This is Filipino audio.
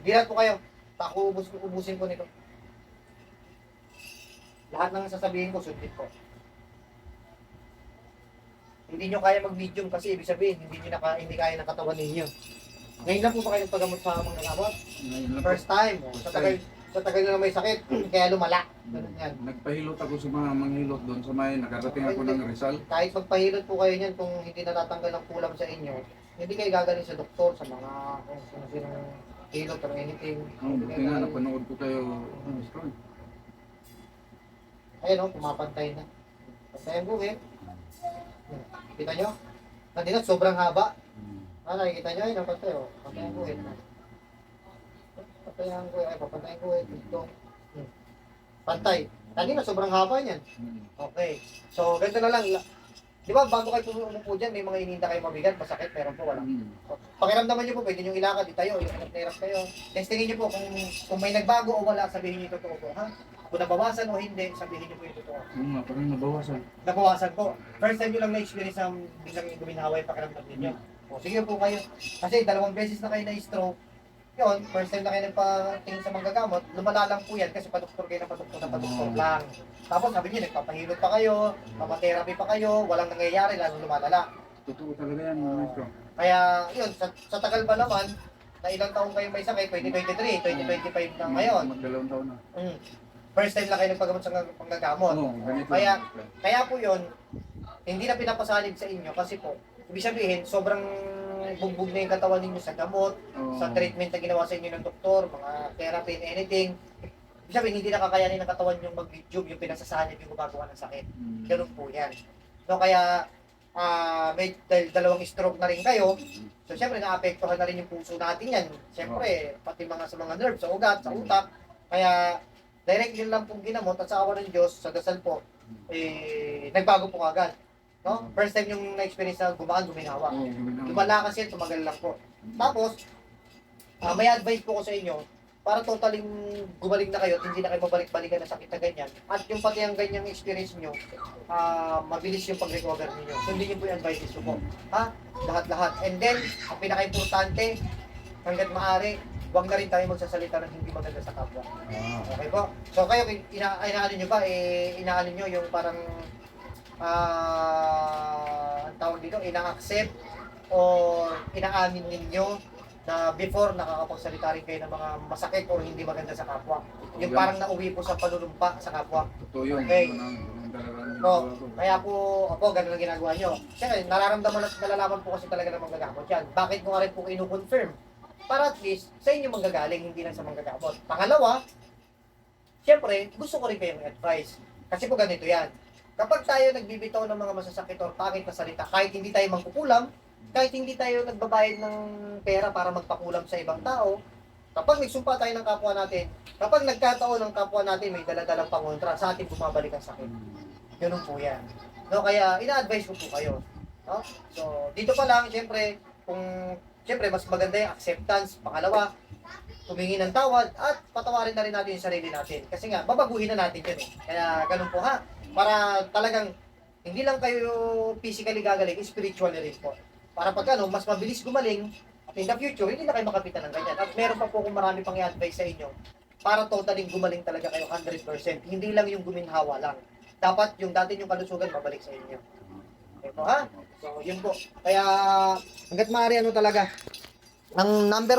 Birat po kayo. Tako, ubusin ko nito. Lahat ng sasabihin ko, sundin ko. Hindi nyo kaya mag-medium kasi ibig sabihin, hindi kaya ng katawan ninyo. Ngayon lang po ba kayo nagpagamot sa mga gamot? First time. Sa tagal na may sakit, kaya lumala. Ganun yan. Nagpahilot ako sa mga manghilot doon sa may nakarating ako ng Rizal. Kahit magpahilot po kayo niyan kung hindi natatanggal ang kulam sa inyo, hindi kayo gagaling sa doktor, sa mga kung sino-sinong hilot or anything. Buti nga, napanood ko kayo. Strong. Ayun o, pumapantay na. Pantay ang buhit. Kita nyo? Kanina sobrang haba. Nakikita nyo yun, pantay o. Pantay ang buhit. Pantay ang buhit. Ay, papantay ang buhit. Ito. Pantay. Kanina sobrang haba niyan. Okay. So, ganito na lang. Di ba, bago kayo umupo dyan, may mga ininda kayo mabigat, masakit, meron po, wala. Pakiramdaman nyo po, pwede nyo ilakad, itayo, yung hirap kayo. Testingin nyo po kung may nagbago o wala, sabihin nyo yung totoo po, ha? Kung nabawasan o hindi, sabihin nyo po yung totoo. Parang nabawasan. Nabawasan po. First time nyo lang na-experience ang biglang guminhawa yung pakiramdam ninyo. O, sige po kayo. Kasi 2 beses na kayo na-stroke. Yun, first time na kayo nagpatingin sa manggagamot, lumala lang po yan kasi padoktor kayo na padoktor lang. Tapos sabi niyo, nagpapahilot pa kayo, papatherapy pa kayo, walang nangyayari, lalo lumalala. Totoo talaga yan, mga strong. Kaya, yun, sa tagal pa naman, na ilang taong kayo may sakit, 2023, 2025 na ngayon. Magdalawang taon na. First time na kayo nagpagamot sa panggagamot. Ganito. Kaya po yun, hindi na pinapasalig sa inyo kasi po, ibig sabihin, sobrang bugbog na yung katawan ninyo sa gamot, sa treatment na ginawa sa inyo ng doktor, mga therapy and anything. Ibig sabihin, hindi nakakayanin ng katawan yung mag-medium, yung pinasasanib yung gumagawa ng sakit. Ganun po yan. So kaya, may 2 stroke na rin kayo, so syempre naapektuhan na rin yung puso natin yan. Syempre, pati sa mga nerves, sa ugat, sa utak. Kaya, direct yun lang pong ginamot at sa awa ng Diyos, sa dasal po, nagbago po agad. No? First time yung na-experience na guminawa. Lumala kasi, tumagal lang po. Tapos, may advice po ko sa inyo, para totaling gumaling na kayo at hindi na kayo mabalik-balikan na sakit na ganyan. At yung pati ang ganyang experience nyo, mabilis yung pag-recover ninyo. Sundin nyo po yung advices ko po. Ha? Lahat-lahat. And then, ang pinaka-importante, hanggat maaari, huwag na rin tayo magsasalita ng hindi maganda sa kapwa. Okay po? So kayo, inaano nyo ba? Inaano nyo yung parang ang tawag dito, ina-accept o inaamin ninyo na before nakakapagsalita rin kayo ng mga masakit o hindi maganda sa kapwa. Yung parang nauwi po sa panunumpa sa kapwa. Totoo yun. Okay. Kaya po, ganun ang ginagawa nyo. Siyempre, nararamdaman at nalalaman po kasi talaga ng manggagamot yan. Bakit mo nga rin po inu-confirm? Para at least, sa inyo manggagaling, hindi lang sa manggagamot. Pangalawa, siyempre, gusto ko rin kayong advice. Kasi po ganito yan. Kapag tayo nagbibitaw ng mga masasakit o pangit na salita, kahit hindi tayo mangkukulam, kahit hindi tayo nagbabayad ng pera para magpakulam sa ibang tao, kapag nagsumpa tayo ng kapwa natin, kapag nagkataon ng kapwa natin may daladalang pangontra, sa atin bumabalik ang sakit. Ganun po yan. No, kaya ina-advise ko po kayo. No? So, dito pa lang, siyempre, mas maganda yung acceptance. Pangalawa, tumingi ng tawad at patawarin na rin natin yung sarili natin. Kasi nga, babaguhin na natin yun eh. Kaya ganun po ha. Para talagang, hindi lang kayo physically gagaling, spiritually rin po. Para pag mas mabilis gumaling, at in the future, hindi na kayo makapitan ng ganyan. At meron pa po kung marami pang i-advise sa inyo, para totaling gumaling talaga kayo 100%. Hindi lang yung guminhawa lang. Dapat yung dati yung kalusugan, babalik sa inyo. Okay po ha? So, yun po. Kaya, hanggat maaari talaga, ang number